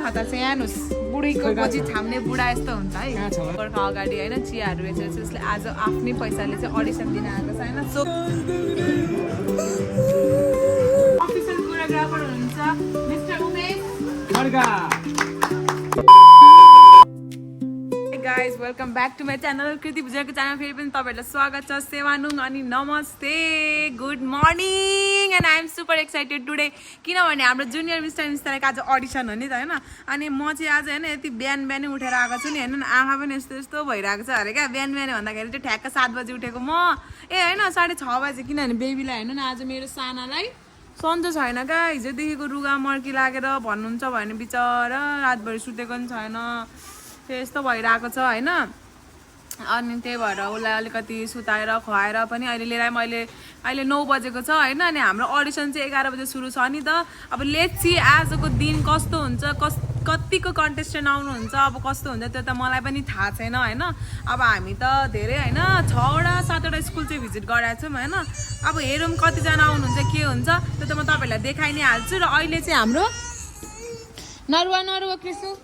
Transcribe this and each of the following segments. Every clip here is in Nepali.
हतार चाहिँ हेर्नुहोस् बुढीको पछि छाम्ने बुढा यस्तो हुन्छ है गोर्खा अगाडि होइन चियाहरू बेचेर चाहिँ उसले आज आफ्नै पैसाले चाहिँ अडिसन दिन आएको छ होइन सो अफिसियल कोरियोग्राफर हुनुहुन्छ mister Umesh Khadka guys welcome back to my channel Kriti भुजेलको च्यानल फेरि पनि तपाईँहरूलाई स्वागत छ सेवानुङ अनि नमस्ते good morning and I am super excited today किनभने हाम्रो जुनियर मिस्टर मिस्टरको आज अडिसन हो नि त होइन अनि म चाहिँ आज होइन यति बिहान बिहानै उठेर आएको छु नि होइन आँखा पनि यस्तो यस्तो भइरहेको छ अरे क्या बिहान बिहानै भन्दाखेरि चाहिँ ठ्याक्क 7 बजी उठेको म होइन 6:30 बजे किनभने बेबीलाई होइन आज मेरो सानालाई सन्चो छैन क्या हिजोदेखिको रुगा मर्की लागेर भन्नुहुन्छ भने बिचरा रातभरि सुतेको पनि छैन त्यस्तो भइरहेको छ होइन अनि त्यही भएर उसलाई अलिकति सुताएर खुवाएर पनि अहिले लिएर अहिले 9 बजेको छ होइन अनि हाम्रो अडिसन चाहिँ 11 बजे सुरु छ नि त अब लेट्स सी आजको दिन कस्तो हुन्छ कतिको कन्टेस्टेन्ट आउनुहुन्छ अब कस्तो हुन्छ त्यो त मलाई पनि थाहा छैन होइन अब हामी त धेरै होइन 6वटा 7वटा स्कुल चाहिँ भिजिट गराएको छौँ होइन अब हेरौँ कतिजना आउनुहुन्छ के हुन्छ त्यो त म तपाईँहरूलाई देखाइ नै हाल्छु र अहिले चाहिँ हाम्रो नरुवा कृष्ण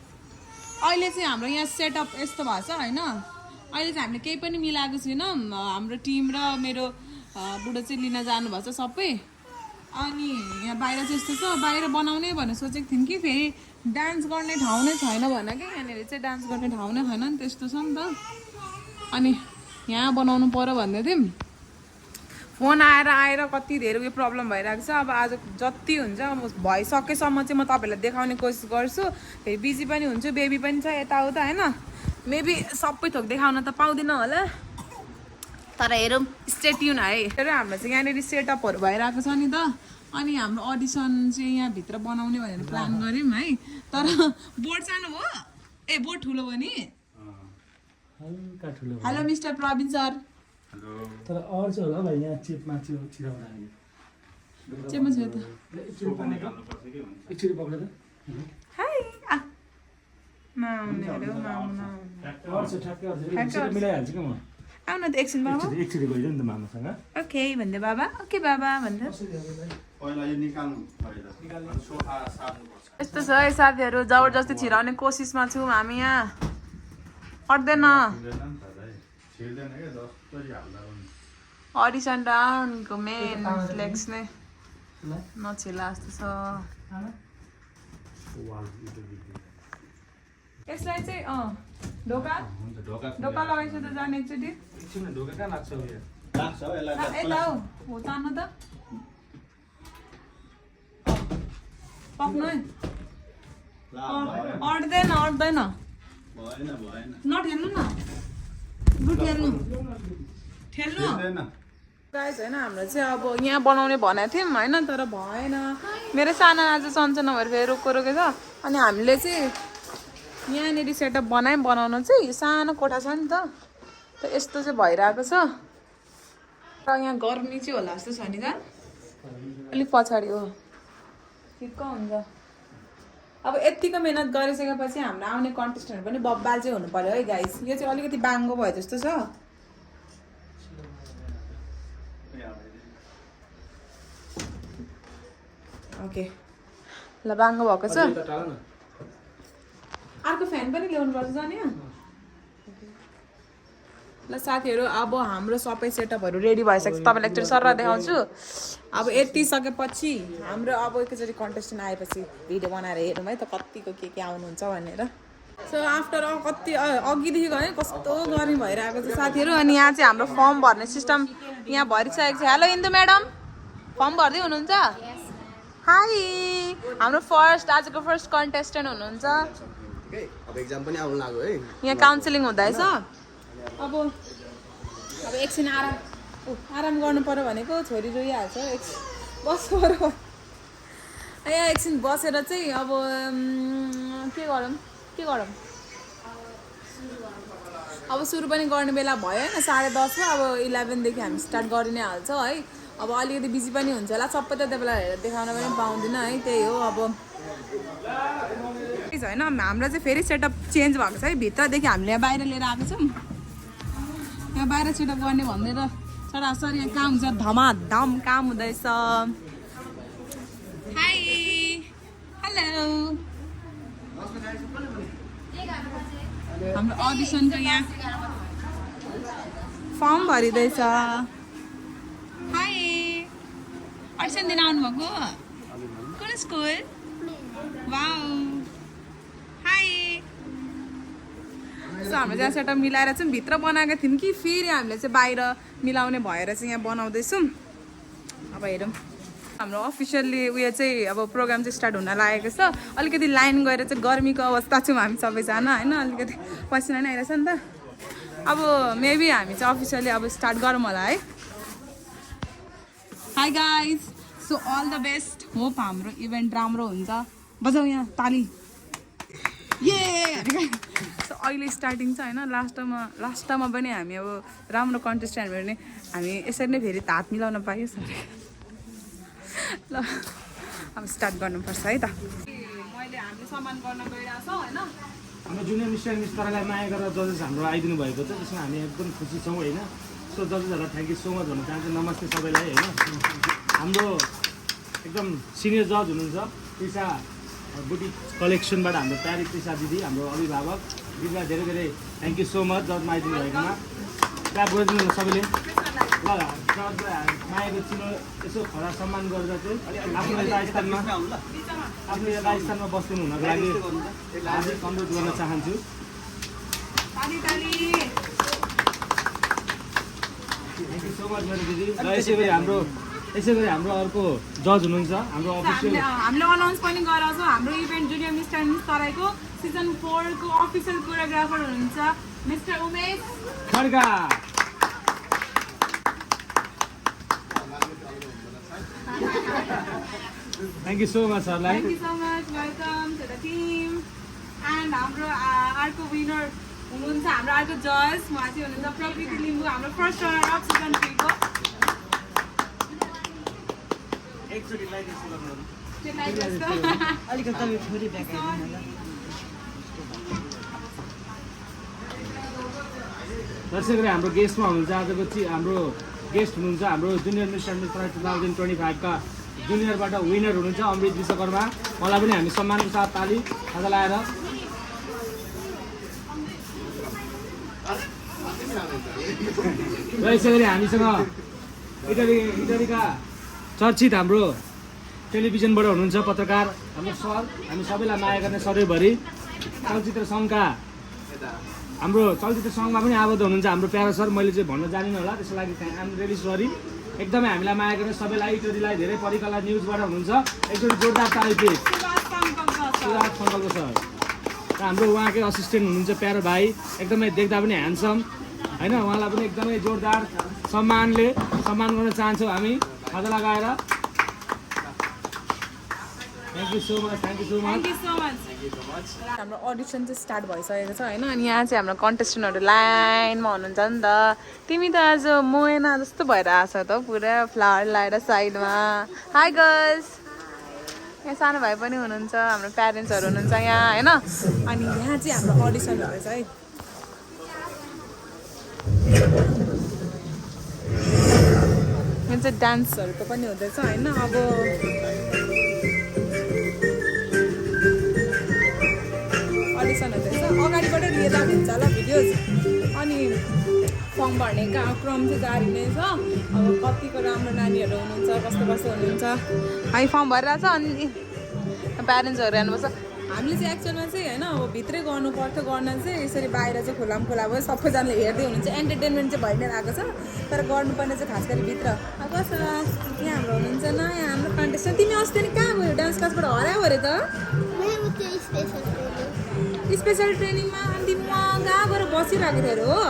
अहिले चाहिँ हाम्रो यहाँ सेटअप यस्तो भएको छ होइन अहिले चाहिँ हामीले केही पनि मिलाएको छैनौँ हाम्रो टिम र मेरो बुढो चाहिँ लिन जानुभएको छ सबै अनि यहाँ बाहिर चाहिँ यस्तो छ बाहिर बनाउने भनेर सोचेको थियौँ कि फेरि डान्स गर्ने ठाउँ नै छैन भने कि यहाँनिर चाहिँ डान्स गर्ने ठाउँ नै छैन नि त्यस्तो छ नि त अनि यहाँ बनाउनु पर्यो भन्दै थियौँ फोन आएर कति धेरै उयो प्रब्लम भइरहेको छ अब आज जति हुन्छ म भइसकेसम्म चाहिँ म तपाईँहरूलाई देखाउने कोसिस गर्छु फेरि बिजी पनि हुन्छु बेबी पनि छ यताउता होइन मेबी सबै थोक देखाउन त पाउँदिनँ होला तर हेरौँ स्टे ट्युन है र हाम्रो चाहिँ यहाँनिर सेटअपहरू भइरहेको छ नि त अनि हाम्रो अडिसन चाहिँ यहाँभित्र बनाउने भनेर प्लान गऱ्यौँ है तर बोर्ड सानो हो ए बोर्ड ठुलो हो नि हेलो मिस्टर प्रवीण सर तर अरू चाहिँ होला भाइ यहाँ चेपमा छिराउनु चेपमा छ त एकचोटि पक्रेर हाई मिलाइहाल्छु क्या म आउन त एकछिन बाबा एकचोटि गइदियो नि त मामासँग ओके भन्दै बाबा ओके बाबा भन्दै यस्तो छ है साथीहरू जबरजस्ती छिराउने कोसिसमा छौँ हामी यहाँ अट्दैन अडिसन राउन्डको मेन फ्लेक्स नै नछिला जस्तो छ यसलाई चाहिँ ढोका लगाइसु त जाने एकचोटि यता हो तान्नु त पक्नु है अट्दैन नठेल्नु न ठेल्नु गाइस होइन हाम्रो चाहिँ अब यहाँ बनाउने भनेको थियौँ होइन तर भएन मेरो साना आज सन्चो नभएर फेरि रोकेको छ अनि हामीले चाहिँ यहाँनिर सेटअप बनाउनु चाहिँ सानो कोठा छ नि त यस्तो चाहिँ भइरहेको छ र यहाँ गर्मी चाहिँ होला जस्तो छ नि त अलिक पछाडि हो ठिक्क हुन्छ अब यतिको मिहिनेत गरिसकेपछि हाम्रो आउने कन्टेस्टेन्ट पनि बब्बाल चाहिँ हुनु पर्यो है गाइस यो चाहिँ अलिकति बाङ्गो भयो जस्तो छ ओके ल बाङ्गो भएको छ अर्को फ्यान पनि ल्याउनु पर्छ जाने ल साथीहरू अब हाम्रो सबै सेटअपहरू रेडी भइसक्छ तपाईँलाई एकचोटि सर देखाउँछु अब यति सकेपछि हाम्रो अब एकचोटि कन्टेस्टेन्ट आएपछि भिडियो बनाएर हेरौँ है त कतिको के आउनुहुन्छ भनेर सो आफ्टर कति अघिदेखिको है कस्तो गर्मी भइरहेको छ साथीहरू अनि यहाँ चाहिँ हाम्रो फर्म भर्ने सिस्टम यहाँ भरिसकेको छ हेलो इन्दु म्याडम फर्म भर्दै हुनुहुन्छ हाई हाम्रो आजको फर्स्ट कन्टेस्टेन्ट हुनुहुन्छ अब एक्जाम पनि आउनु लाग्यो है यहाँ काउन्सिलिङ हुँदैछ अब एकछिन आराम गर्नु पर्यो भनेको छोरी रोइहाल्छ बस पर्यो यहाँ एकछिन बसेर चाहिँ अब के गरौँ अब सुरु पनि गर्ने बेला भयो होइन 10:30 अब 11देखि हामी स्टार्ट गरि नै हाल्छौँ है अब अलिकति बिजी पनि हुन्छ होला सबै त त्यो बेला हेरेर देखाउन पनि पाउँदिनँ है त्यही हो अब होइन हाम्रो चाहिँ फेरि सेटअप चेन्ज भएको छ है भित्रदेखि हामीले यहाँ बाहिर लिएर आएको छौँ यहाँ बाहिर सेटअप गर्ने भनेर सरासरी यहाँ काम हुन्छ धमाधम काम हुँदैछ हाई हेलो हाम्रो अडिसनको यहाँ फर्म भरिँदैछ हाई अडिसन दिन आउनुभएको कुन स्कुल वाउ हाई सो हाम्रो चाहिँ सेटअप मिलाएर चाहिँ भित्र बनाएको थियौँ कि फेरि हामीले चाहिँ बाहिर मिलाउने भएर चाहिँ यहाँ बनाउँदैछौँ अब हेरौँ हाम्रो अफिसियल्ली उयो चाहिँ अब प्रोग्राम चाहिँ स्टार्ट हुन लागेको छ अलिकति लाइन गएर चाहिँ गर्मीको अवस्था छौँ हामी सबैजना होइन अलिकति पसिना नै आइरहेछ नि त अब मेबी हामी चाहिँ अफिसियल्ली अब स्टार्ट गरौँ होला है hi guys so all the best hope हाम्रो इभेन्ट राम्रो हुन्छ बजाऊ यहाँ ताली ये सो अहिले स्टार्टिङ छ होइन लास्टमा पनि हामी अब राम्रो कन्टेस्टेन्ट भयो भने हामी यसरी नै फेरि हात मिलाउन पाइयो ल अब स्टार्ट गर्नुपर्छ है त मैले हामीले सम्मान गर्न गइरहेको छौँ होइन हाम्रो जुनियर मिस्टर मिस तरलाई माया गरेर जजेस हाम्रो आइदिनु भएको छ त्यसमा हामी एकदम खुसी छौँ होइन सो जजेसहरूलाई थ्याङ्क यू सो मच भन्न चाहन्छु नमस्ते सबैलाई होइन हाम्रो एकदम सिनियर जज हुनुहुन्छ त्रिसा बुटी कलेक्सनबाट हाम्रो प्यारी त्रिसा दिदी हाम्रो अभिभावक दिदीलाई धेरै धेरै थ्याङ्क यू सो मच जजमा आइदिनु भएकोमा त्यहाँ बुझिदिनु सबैले ल जजलाई मायाको चिनो यसो खरा सम्मान गरेर चाहिँ आफ्नो राजस्थानमा बस्नु हुनको लागि हार्दिक अनुरोध गर्न चाहन्छु थ्याङ्क यू सो मच मेरो दिदी र यसै गरी हाम्रो अर्को जज हुनुहुन्छ हाम्रो अफिसियल हामीले अनाउन्स पनि गराएको छौँ हाम्रो इभेन्ट जुनियर मिस्टर मिस तराईको सिजन 4 को अफिसियल कोरियोग्राफर हुनुहुन्छ mister Umesh Khadka Thank you so much, सरलाई Thank you so much. Welcome to the team. And हाम्रो अर्को विनर हुनुहुन्छ हाम्रो अर्को जज उहाँ चाहिँ हुनुहुन्छ प्रकृति लिम्बू हाम्रो फर्स्ट रनर अफ सिजन 3 को एकचोटि लाइक यसो गर्नु अलिकति छोरी ब्याक दर्शकहरू हाम्रो गेस्टमा हुनुहुन्छ आजको चाहिँ हाम्रो गेस्ट हुनुहुन्छ हाम्रो जुनियर मिस्टर मिस 2025 का जुनियरबाट विनर हुनुहुन्छ अमृत विश्वकर्मा मलाई पनि हामी सम्मानको साथ ताली खाजा लगाएर र यसै गरी हामीसँग इटलीका चर्चित हाम्रो टेलिभिजनबाट हुनुहुन्छ पत्रकार हाम्रो सर हामी सबैलाई माया गर्ने सरैभरि चलचित्र सङ्घका हाम्रो चलचित्र सङ्घमा पनि आबद्ध हुनुहुन्छ हाम्रो प्यारा सर मैले चाहिँ भन्न जानिनँ होला त्यसको लागि आइएम रियली सरी एकदमै हामीलाई माया गर्ने सबैलाई इटलीलाई धेरै परिकला न्युजबाट हुनुहुन्छ एकचोटि जोरदार ताली प्लिज सुभाष सङ्कल्प सर र हाम्रो उहाँकै असिस्टेन्ट हुनुहुन्छ प्यारो भाइ एकदमै देख्दा पनि ह्यान्डसम होइन उहाँलाई पनि एकदमै जोरदार सम्मान गर्न चाहन्छौँ हामी खाजा लगाएर थ्याङ्क यू सो मच हाम्रो अडिसन चाहिँ स्टार्ट भइसकेको छ होइन अनि यहाँ चाहिँ हाम्रो कन्टेस्टेन्टहरू लाइनमा हुनुहुन्छ नि त तिमी त आज मोएना जस्तो भएर आएको छ त पुरा फ्लावर लगाएर साइडमा हाई गर्ल्स यहाँ सानो भाइ पनि हुनुहुन्छ हाम्रो प्यारेन्ट्सहरू हुनुहुन्छ यहाँ होइन अनि यहाँ चाहिँ हाम्रो अडिसन हुँदैछ है यहाँ चाहिँ डान्सहरूको पनि हुँदैछ होइन अब अडिसन हुँदैछ अगाडिबाटै लिएर हुन्छ होला भिडियोज अनि फर्म भर्ने क्रम चाहिँ जारी नै छ अब कतिको राम्रो नानीहरू हुनुहुन्छ कस्तो हुनुहुन्छ हामी फर्म भरिरहेको छ अनि प्यारेन्ट्सहरू हेर्नुपर्छ हामीले चाहिँ एक्चुअलमा चाहिँ होइन अब भित्रै गर्नुपर्थ्यो गर्न चाहिँ यसरी बाहिर चाहिँ खुला भयो सबैजनाले हेर्दै हुनुहुन्छ एन्टरटेनमेन्ट चाहिँ भइ नै रहेको छ तर गर्नुपर्ने चाहिँ खास गरी भित्र अब कस्तो यहाँ हाम्रो हुनुहुन्छ नयाँ हाम्रो कन्टेस्टेन्ट तिमी अस्ति नि कहाँ गयो डान्स क्लासबाट हरायो अरे त स्पेसल ट्रेनिङमा अनि तिमी कहाँ गएर बसिरहेको थियो हो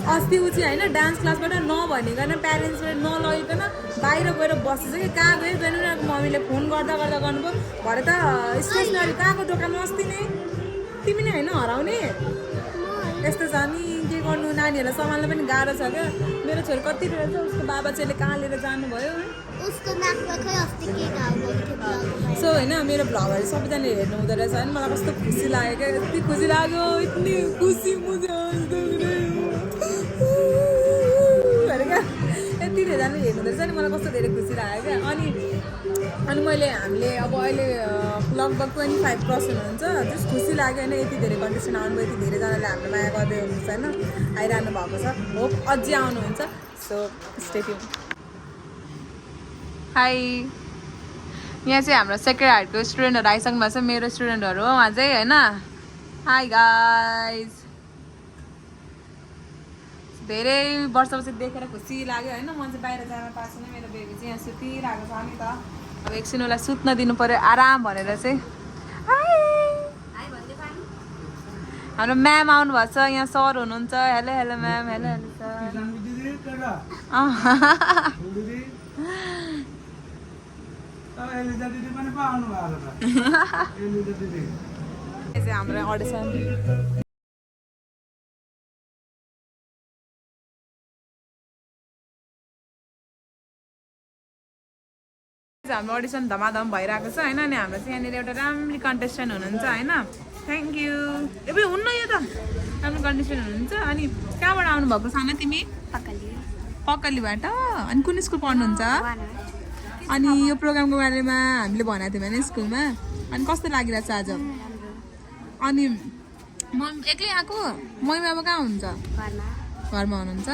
अस्ति ऊ चाहिँ होइन डान्स क्लासबाट नभनिकन प्यारेन्ट्सबाट नलगिकन बाहिर गएर बसेछ कि कहाँ गयो गएन मम्मीले फोन गर्दा गर्नुभयो भरे त स्टेसनरी कहाँको दोकानमा अस्ति नै तिमी नै होइन हराउने यस्तो छ नि के गर्नु नानीहरूलाई सम्हाल्न पनि गाह्रो छ क्या मेरो छोरी कति रहेछ उसको बाबा चाहिँले कहाँ लिएर जानुभयो सो होइन मेरो भ्लगहरू सबैजनाले हेर्नु हुँदो रहेछ होइन मलाई कस्तो खुसी लाग्यो क्या यति खुसी लाग्यो यति खुसी अरे क्या यति धेरैजनाले हेर्नु हुँदो रहेछ नि मलाई कस्तो धेरै खुसी लाग्यो क्या अनि अनि हामीले अब अहिले लगभग 25% हुन्छ जस खुसी लाग्यो होइन यति धेरै कन्टेस्टेन्ट आउनुभयो यति धेरैजनाले हाम्रो माया गर्दै हुनुहुन्छ होइन आइरहनु भएको छ होप अझै आउनुहुन्छ सो स्टे ट्युन हाई यहाँ चाहिँ हाम्रो सेक्रेड हार्टको स्टुडेन्टहरू आइसक्नु भएको छ मेरो स्टुडेन्टहरू हो उहाँ चाहिँ होइन हाई गाइज धेरै वर्षपछि देखेर खुसी लाग्यो होइन म चाहिँ बाहिर जान पाएको छैन मेरो बेबी चाहिँ यहाँ सुतिरहेको छ नि त अब एकछिन उसलाई सुत्न दिनु पऱ्यो आराम भनेर चाहिँ हाम्रो म्याम आउनुभएको छ यहाँ सर हुनुहुन्छ hello hello ma'am hello hello sir हाम्रो अडिसन हाम्रो अडिसन धमाधम भइरहेको छ होइन अनि हाम्रो चाहिँ यहाँनिर एउटा राम्ररी कन्टेस्टेन्ट हुनुहुन्छ होइन थ्याङ्क यू ए हुन्न यो त राम्रो कन्टेस्टेन्ट हुनुहुन्छ अनि कहाँबाट आउनुभएको सानो तिमी पक्कलीबाट अनि कुन स्कुल पढ्नुहुन्छ अनि यो प्रोग्रामको बारेमा हामीले भनेको थियौँ भने स्कुलमा अनि कस्तो लागिरहेको छ आज अनि म एक्लै आएको मम्मी बाबा कहाँ हुनुहुन्छ घरमा हुनुहुन्छ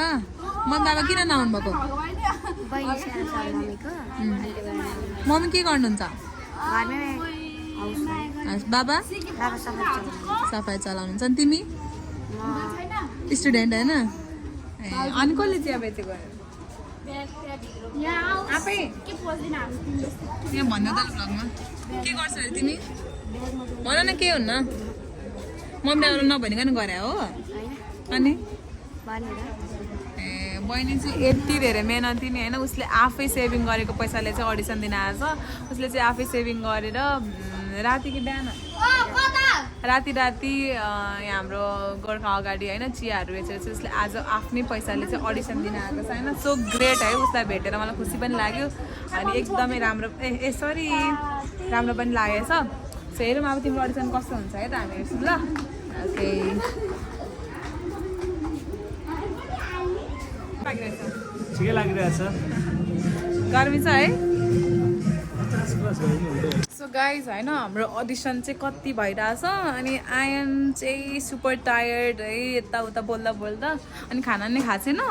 मम्मी बाबा किन नआउनु भएको मम्मी के गर्नुहुन्छ बाबा सफाइ चलाउनुहुन्छ अनि तिमी स्टुडेन्ट होइन ए अनि कसले चिया बेचेको आफै यहाँ भन्नु त भ्लगमा के गर्छ अरे तिमी भन न के हुन्न मम्मी आउनु नभनिकन गरे हो अनि ए बहिनी चाहिँ यति धेरै मेहनती नि होइन उसले आफै सेभिङ गरेको पैसाले चाहिँ अडिसन दिन आएछ उसले चाहिँ आफै सेभिङ गरेर राति कि बिहान राति यहाँ हाम्रो गोर्खा अगाडि होइन चियाहरू बेचेर चाहिँ उसले आज आफ्नै पैसाले चाहिँ अडिसन दिन आएको छ होइन सो ग्रेट है उसलाई भेटेर मलाई खुसी पनि लाग्यो अनि एकदमै राम्रो सरी राम्रो पनि लागेछ सो हेरौँ अब तिम्रो अडिसन कस्तो हुन्छ है त हामी हेर्छौँ ल ओके ठिकै लागिरहेछ गर्मी छ है सो गाइज होइन हाम्रो अडिसन चाहिँ कति भइरहेछ अनि आयन चाहिँ सुपर टायर्ड है यताउता बोल्दा बोल्दा अनि खाना नै खाएको छैन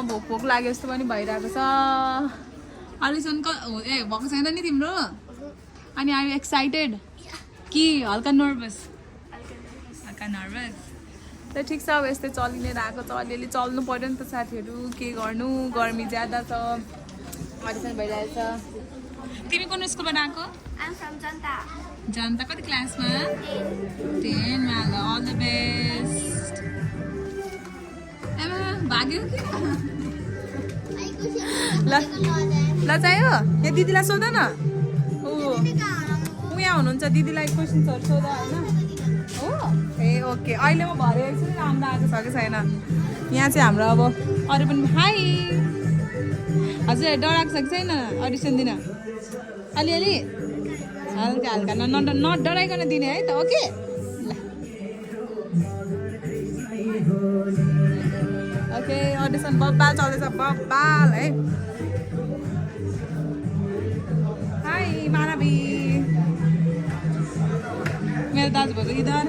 भोक भोक लाग्यो जस्तो पनि भइरहेको छ अडिसन भएको छैन नि तिम्रो अनि आर यु एक्साइटेड कि हल्का नर्भस त ठिक छ अब यस्तै चलि नै रहेको छ अलिअलि चल्नु पऱ्यो नि त साथीहरू के गर्नु गर्मी ज्यादा छ अडिसन भइरहेछ तिमी कुन स्कुलबाट आएको जनता कति क्लासमा 10 मा अल द बेस्ट भाग्यो ल चाहियो यहाँ दिदीलाई सोध न ऊ यहाँ हुनुहुन्छ दिदीलाई क्वेसन्सहरू सोध होइन हो ए ओके अहिले म घर एकछिन राम्रो आएको छ कि छैन यहाँ चाहिँ हाम्रो अब अरू पनि हाई हजुर डराएको छ कि छैन अडिसन दिन अलिअलि हल्का हल्का नडराइकन दिने है त ओके ओके अडिसन बब्बाल चल्दैछ बब्बाल है हाई मानवी मेरो दाजुभाइको इधर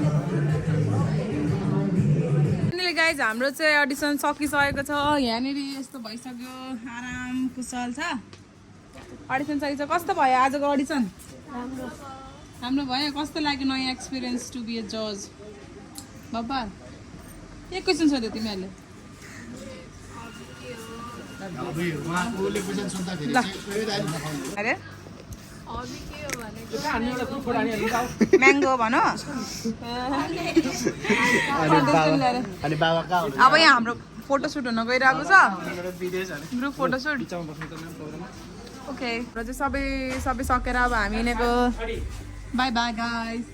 गाइज हाम्रो चाहिँ अडिसन सकिसकेको छ यहाँनिर यस्तो भइसक्यो आराम कुशल छ अडिसन सकिन्छ कस्तो भयो आजको अडिसन राम्रो भयो कस्तो लाग्यो नयाँ एक्सपिरियन्स टु बी अ जज बाबा एक क्वेसन सोध्यो तिमीहरूले अरे म्याङ्गो भन अब यहाँ हाम्रो फोटोसुट हुन गइरहेको छ ग्रुप फोटोसुट ओके र चाहिँ सबै सकेर अब हामी हिँडेको बाई बाई गाइस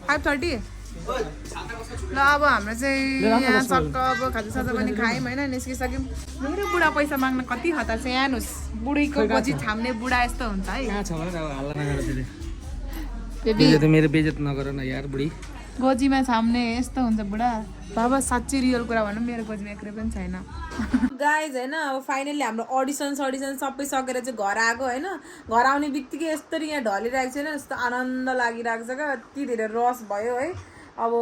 5:30 ल अब हाम्रो चाहिँ यहाँ सक्क अब खाजासाजा पनि खायौँ होइन निस्किसक्यौँ मेरो बुढा पैसा माग्न कति हतार छ यहाँ हेर्नुहोस् बुढीको गोजी थाम्ने बुढा यस्तो हुन्छ है मेरो बेइज्जत नगर न यार बुढी गोजीमा छाम्ने यस्तो हुन्छ बुढा बाबा साँच्चै रियल कुरा भनौँ मेरो गोजीमा एक्रै पनि छैन गाइज होइन अब फाइनली हाम्रो अडिसन सबै सकेर चाहिँ घर आएको होइन घर आउने बित्तिकै यस्तरी यहाँ ढलिरहेको छैन यस्तो आनन्द लागिरहेको छ क्या यति धेरै रस भयो है अब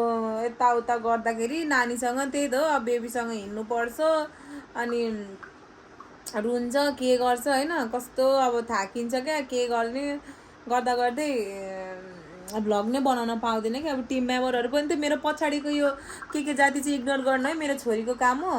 यताउता गर्दाखेरि नानीसँग त्यही त हो अब बेबीसँग हिँड्नुपर्छ अनि रुन्छ के गर्छ होइन कस्तो अब थाकिन्छ क्या के गर्ने गर्दा गर्दै भ्लग नै बनाउन पाउँदैन कि अब टिम मेम्बरहरू पनि त मेरो पछाडिको यो के जाति चाहिँ इग्नोर गर्नु है मेरो छोरीको काम हो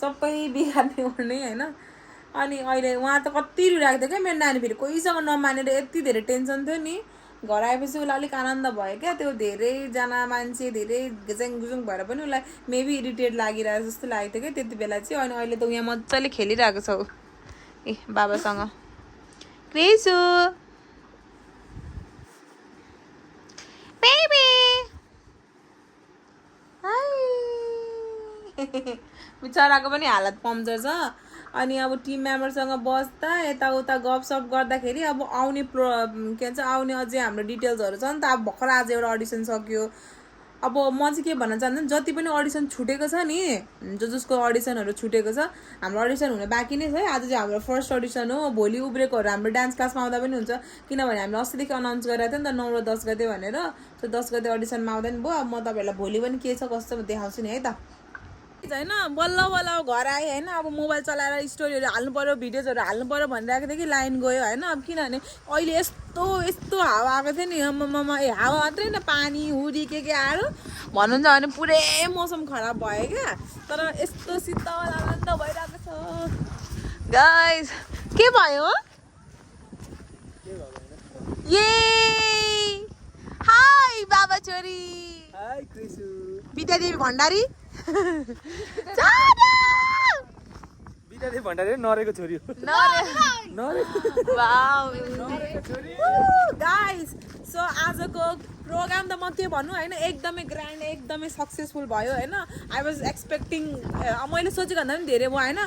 सबै बिगार्ने ओर्ने होइन अनि अहिले उहाँ त कति रुइरहेको थियो क्या मेरो नानी फेरि कोहीसँग नमानेर यति धेरै टेन्सन थियो नि घर आएपछि उसलाई अलिक आनन्द भयो क्या त्यो धेरैजना मान्छे धेरै घुजुङ घुजुङ भएर पनि उसलाई मेबी इरिटेट लागिरहेको जस्तो लागेको थियो क्या त्यति बेला चाहिँ अनि अहिले त यहाँ मजाले खेलिरहेको छ ए बाबासँग क्रेसु बेबी बिचराको पनि हालत पम्चर छ अनि अब टिम मेम्बरसँग बस्दा यताउता गफसफ गर्दाखेरि अब आउने के भन्छ आउने अझै हाम्रो डिटेल्सहरू छ नि त अब भर्खर आज एउटा अडिसन सक्यो अब म चाहिँ के भन्न चाहन्छु जति पनि अडिसन छुटेको छ नि जसको अडिसनहरू छुटेको छ हाम्रो अडिसन हुन बाँकी नै छ है आज चाहिँ हाम्रो फर्स्ट अडिसन हो भोलि उब्रेकोहरू हाम्रो डान्स क्लासमा आउँदा पनि हुन्छ किनभने हामीले अस्तिदेखि अनाउन्स गरेको थियो नि त 9 र 10 गते भनेर त्यो 10 गते अडिसनमा आउँदा नि भयो अब म तपाईँहरूलाई भोलि पनि के छ कस्तो देखाउँछु नि है त होइन बल्ल बल्ल घर आएँ होइन अब मोबाइल चलाएर स्टोरीहरू हाल्नु पऱ्यो भिडियोजहरू हाल्नु पऱ्यो भनिरहेको थियो कि लाइन गयो होइन अब किनभने अहिले यस्तो हावा आएको थियो नि ममा ए हावा मात्रै न पानी हुरी के आयो भन्नुहुन्छ भने पुरै मौसम खराब भयो क्या तर यस्तो शीतल आनन्द भइरहेको छ गाइस के भयो ये हाई बाबा छोरी हाई क्रिसु विद्यादेवी भण्डारी बिदाले भण्डारी नरेको छोरी हो गाइस सो आजको प्रोग्राम त म के भन्नु होइन एकदमै ग्रान्ड एकदमै सक्सेसफुल भयो होइन आई वाज एक्सपेक्टिङ मैले सोचेको भन्दा पनि धेरै भयो होइन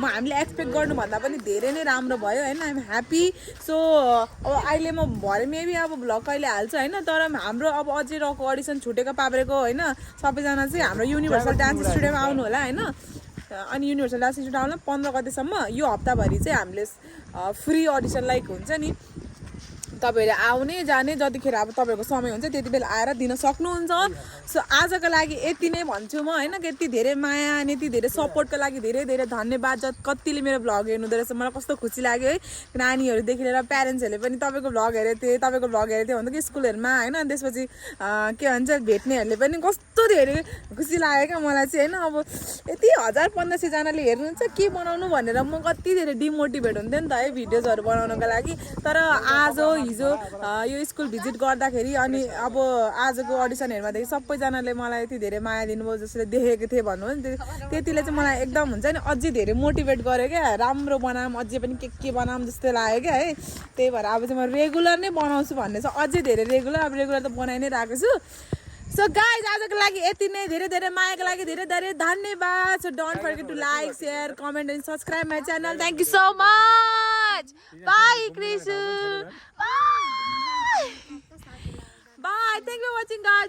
हामीले एक्सपेक्ट गर्नुभन्दा पनि धेरै नै राम्रो भयो होइन आइएम ह्याप्पी सो अब अहिले म भरे मेबी अब भ्लग कहिले हाल्छु होइन तर हाम्रो अब अझै रहेको अडिसन छुटेको पाब्रेको होइन सबैजना चाहिँ हाम्रो युनिभर्सल डान्स स्टुडियोमा आउनु होला होइन अनि युनिभर्सल डान्स स्टुडियो आउनु 15 गतेसम्म यो हप्ताभरि चाहिँ हामीले फ्री अडिसन लाइक हुन्छ नि तपाईँहरू आउने जाने जतिखेर अब तपाईँहरूको समय हुन्छ त्यति बेला आएर दिन सक्नुहुन्छ सो आजको लागि यति नै भन्छु म होइन यति धेरै माया अनि यति धेरै सपोर्टको लागि धेरै धेरै धन्यवाद कतिले मेरो भ्लग हेर्नुहुँदो रहेछ मलाई कस्तो खुसी लाग्यो है नानीहरूदेखि लिएर प्यारेन्ट्सहरूले पनि तपाईँको भ्लग हेरेको थिएँ भन्दा कि स्कुलहरूमा होइन अनि त्यसपछि के भन्छ भेट्नेहरूले पनि कस्तो धेरै खुसी लाग्यो क्या मलाई चाहिँ होइन अब यति 1000-1500जनाले हेर्नुहुन्छ के बनाउनु भनेर म कति धेरै डिमोटिभेट हुन्थेँ नि त है भिडियोजहरू बनाउनको लागि तर आज हिजो यो स्कुल भिजिट गर्दाखेरि अनि अब आजको अडिसन हेर्दादेखि सबैजनाले मलाई यति धेरै माया दिनुभयो जसले देखेको थिएँ भन्नु नि त्यतिले चाहिँ मलाई एकदम हुन्छ नि अझै धेरै मोटिभेट गर्यो क्या राम्रो बनाऊँ अझै पनि के बनाऊँ जस्तो लाग्यो क्या है त्यही भएर अब चाहिँ म रेगुलर नै बनाउँछु भन्ने छ अझै धेरै रेगुलर त बनाइ नै रहेको छु सो गाइज आजको लागि यति नै धेरै धेरै मायाको लागि धेरै धेरै धन्यवाद so don't forget to like share comment and subscribe my channel thank you so much bye Krisu bye thank you for watching guys